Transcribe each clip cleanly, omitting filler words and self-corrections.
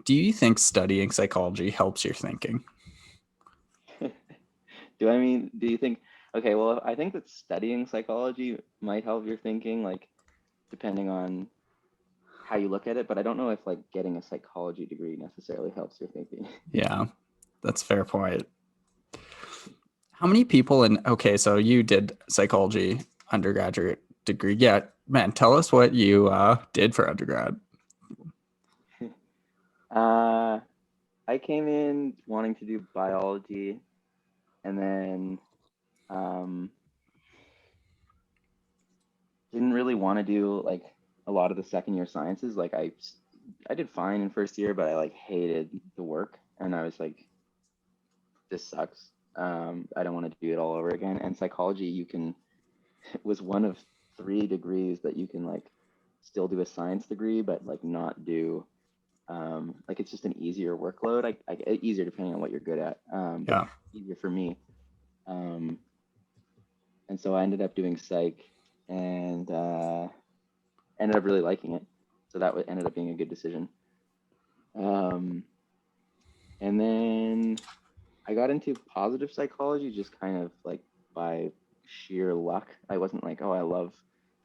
Do you think studying psychology helps your thinking? Do you think, okay, well, I think that studying psychology might help your thinking, like, depending on how you look at it, but I don't know if like getting a psychology degree necessarily helps your thinking. Yeah, that's a fair point. How many people okay, so you did psychology undergraduate degree. Yeah, man, tell us what you did for undergrad. Uh, I came in wanting to do biology and then um, didn't really want to do like a lot of the second year sciences. Like I did fine in first year, but I like hated the work and I was like, this sucks. I don't want to do it all over again. And psychology, you can was one of three degrees that you can like still do a science degree, but like not do like it's just an easier workload. Easier depending on what you're good at, but Yeah. easier for me. Um, and so I ended up doing psych and ended up really liking it. So that ended up being a good decision. Um, and then I got into positive psychology just kind of like by sheer luck. I wasn't like, oh, I love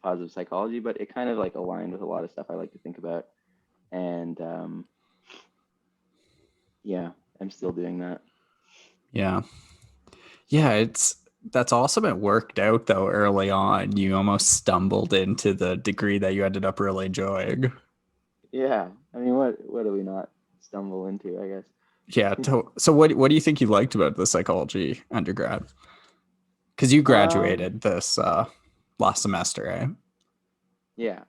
positive psychology, but it kind of like aligned with a lot of stuff I like to think about. And yeah, I'm still doing that. Yeah. Yeah, that's awesome. It worked out though early on. You almost stumbled into the degree that you ended up really enjoying. Yeah, I mean, what do we not stumble into, I Yeah. guess. So what do you think you liked about the psychology undergrad? Because you um, graduated this last semester, eh? yeah,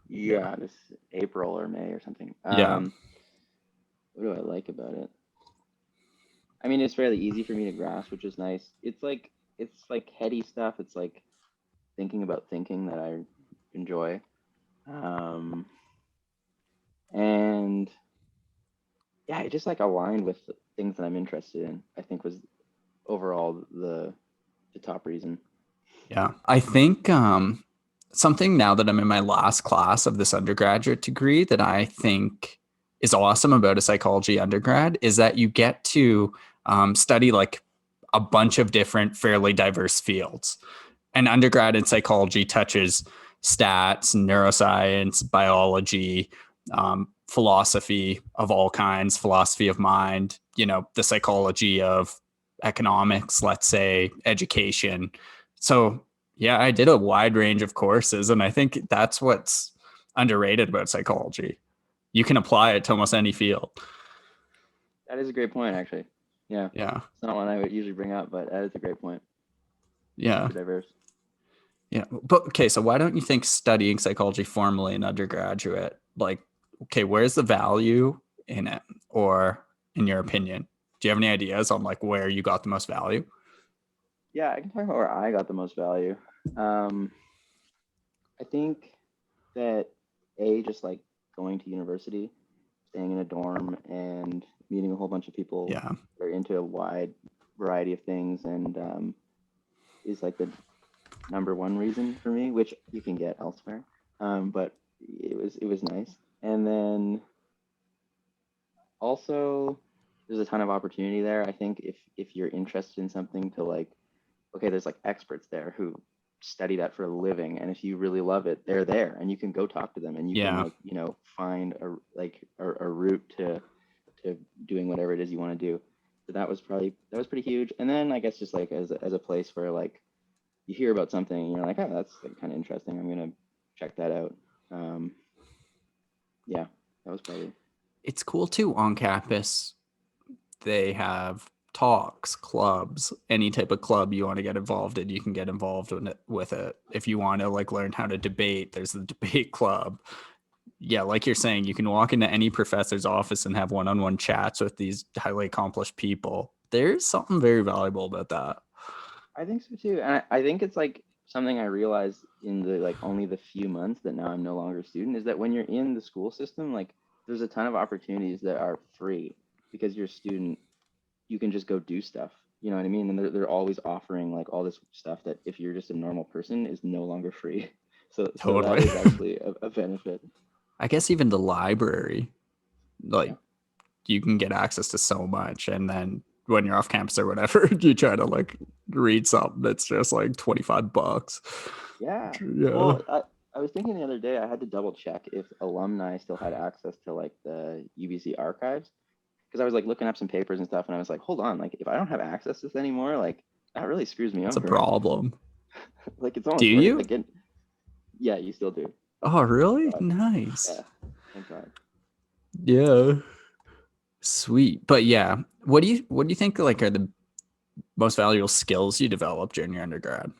Yeah. yeah, this April or May or something. Yeah. What do I like about it? I mean, it's fairly easy for me to grasp, which is nice. It's like heady stuff. It's like thinking about thinking that I enjoy. Um, and yeah, it just like aligned with things that I'm interested in. I think was overall the top reason. Yeah. I think something now that I'm in my last class of this undergraduate degree that I think is awesome about a psychology undergrad is that you get to study like a bunch of different, fairly diverse fields. And undergrad in psychology touches stats, neuroscience, biology, philosophy of all kinds, philosophy of mind, the psychology of economics, let's say, education. So, yeah, I did a wide range of courses. And I think that's what's underrated about psychology. You can apply it to almost any field. That is a great point, actually. Yeah, Yeah. it's not one I would usually bring up, but that is a great point. Yeah. Super diverse. Yeah. But okay, so why don't you think studying psychology formally in undergraduate, like, okay, where's the value in it? Or in your opinion, do you have any ideas on like where you got the most value? Yeah, I can talk about where I got the most value. Um, I think that just like going to university, staying in a dorm, and meeting a whole bunch of people Yeah. that are into a wide variety of things, and is like the number one reason for me, which you can get elsewhere. But it was nice, and then also there's a ton of opportunity there. I think if you're interested in something to like, okay, there's like experts there who study that for a living, and if you really love it, they're there and you can go talk to them and you can Yeah. like, find a route to doing whatever it is you want to do. So that was pretty huge. And then I guess just like as a place where like you hear about something and you're like, oh, that's like kind of interesting, I'm gonna check that out. um yeah, that was probably. It's cool too on campus. They have talks, clubs, any type of club you want to get involved in, you can get involved with it. If you want to like learn how to debate, there's the debate club. Yeah, like you're saying, you can walk into any professor's office and have one-on-one chats with these highly accomplished people. There's something very valuable about that. I think so too. And I think it's like something I realized in the like only the few months that now I'm no longer a student is that when you're in the school system, like there's a ton of opportunities that are free because you're a student, you can just go do stuff. You know what I mean? And they're always offering like all this stuff that if you're just a normal person is no longer free. So that Totally. is actually a benefit. I guess even the library, like Yeah. you can get access to so much. And then when you're off campus or whatever, you try to like read something that's just like $25. Yeah. Yeah. Well, I was thinking the other day I had to double check if alumni still had access to like the UBC archives, because I was like looking up some papers and stuff, and I was like, hold on, like if I don't have access to this anymore, like that really screws me It's a over. problem. Like it's Do almost worth you? like yeah, you still do. Oh, really? Thank God. Nice. Yeah, thank God. Yeah. Sweet. But yeah, what do you think like are the most valuable skills you developed during your undergrad?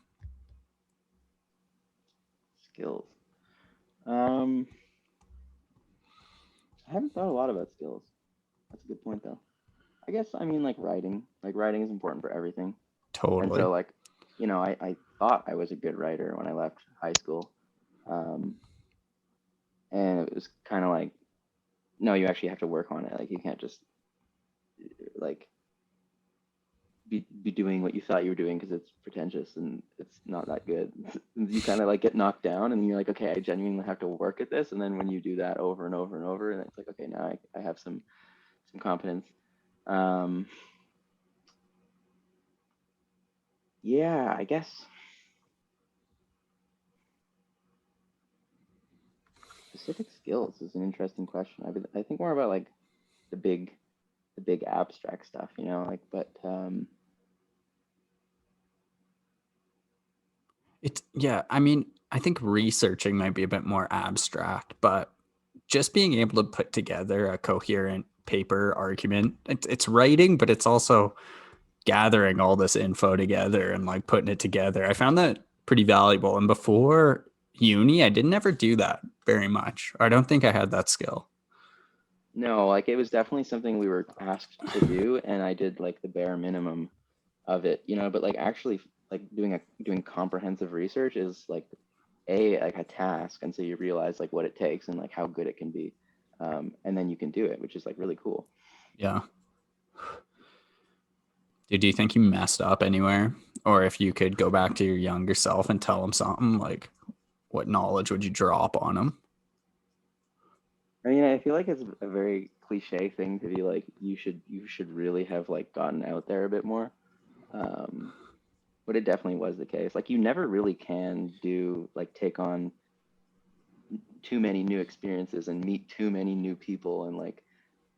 Skills. I haven't thought a lot about skills. That's a good point though. I guess I mean like writing. Like writing is important for everything. And Totally. so like, I thought I was a good writer when I left high school. Um, and it was kind of like, no, you actually have to work on it. Like you can't just like be doing what you thought you were doing because it's pretentious and it's not that good. You kind of like get knocked down and you're like, okay, I genuinely have to work at this. And then when you do that over and over and over, and it's like, okay, now I have some competence. Um, yeah, I guess specific skills is an interesting question. I think more about like the big the big abstract stuff, like, but It's yeah, I mean, I think researching might be a bit more abstract, but just being able to put together a coherent paper argument, it's writing, but it's also gathering all this info together and like putting it together. I found that pretty valuable. And before uni, I didn't ever do that very much. I don't think I had that skill. no, like it was definitely something we were asked to do, and I did like the bare minimum of it, but like actually like doing comprehensive research is like a task, and so you realize like what it takes and like how good it can be, and then you can do it, which is like really cool. Yeah. Do you think you messed up anywhere? Or if you could go back to your younger self and tell them something, like what knowledge would you drop on them? I mean, I feel like it's a very cliche thing to be like you should really have like gotten out there a bit more. Um, but it definitely was the case. Like you never really can do like take on too many new experiences and meet too many new people and like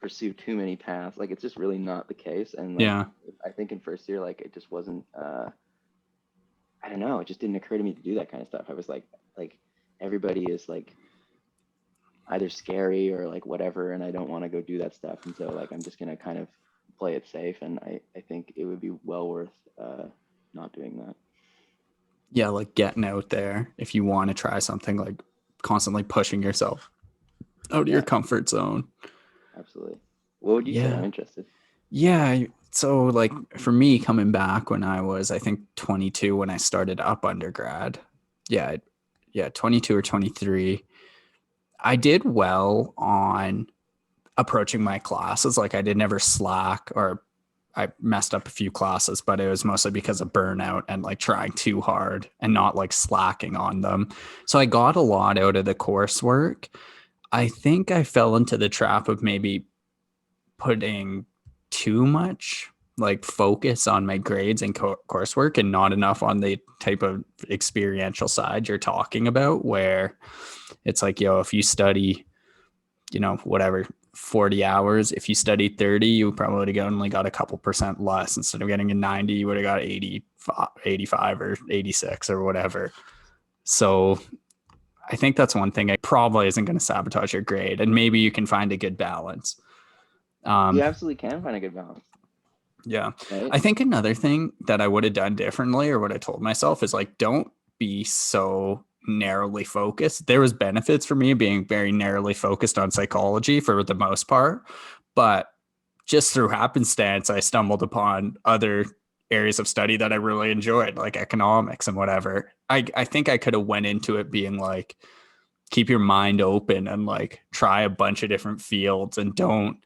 pursue too many paths. Like it's just really not the case. And like Yeah. I think in first year, like it just wasn't. I don't know. It just didn't occur to me to do that kind of stuff. I was like everybody is like either scary or like whatever, and I don't want to go do that stuff. And so like I'm just gonna kind of play it safe. And I think it would be well worth not doing that. Yeah, like getting out there if you want to try something, like constantly pushing yourself out of your Yeah, comfort zone. absolutely. What would you say? I'm Yeah. interested. Yeah. So, like, for me, coming back when I was, I think, 22 when I started up undergrad. Yeah. Yeah. 22 or 23. I did well on approaching my classes. Like, I did never slack, or I messed up a few classes, but it was mostly because of burnout and like trying too hard and not like slacking on them. So I got a lot out of the coursework. I think I fell into the trap of maybe putting too much like focus on my grades and coursework and not enough on the type of experiential side you're talking about, where it's like, yo, if you study, whatever, 40 hours, if you studied 30, you probably would have only got a couple percent less. Instead of getting a 90, you would have got 85 or 86 or whatever. So I think that's one thing. It probably isn't going to sabotage your grade, and maybe you can find a good balance. You um, absolutely can find a good balance, Yeah. right? I think another thing that I would have done differently, or what I told myself, is like, don't be so narrowly focused. There was benefits for me being very narrowly focused on psychology for the most part, but just through happenstance, I stumbled upon other areas of study that I really enjoyed, like economics and whatever. I think I could have went into it being like, keep your mind open and like try a bunch of different fields, and don't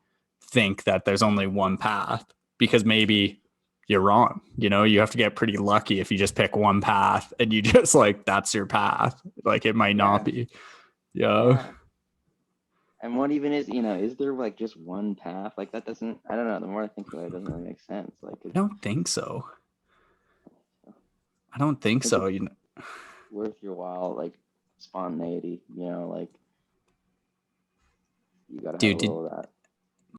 think that there's only one path, because maybe you're wrong. You have to get pretty lucky if you just pick one path and you just like, that's your path. Like it might not Yeah, be. Yeah. yeah. And what even is there like just one path? Like that doesn't, I don't know. The more I think about it, it doesn't really make sense. Like, I don't think so. I don't I think think so. it's worth your while, like spontaneity, like you got to have a Dude, little of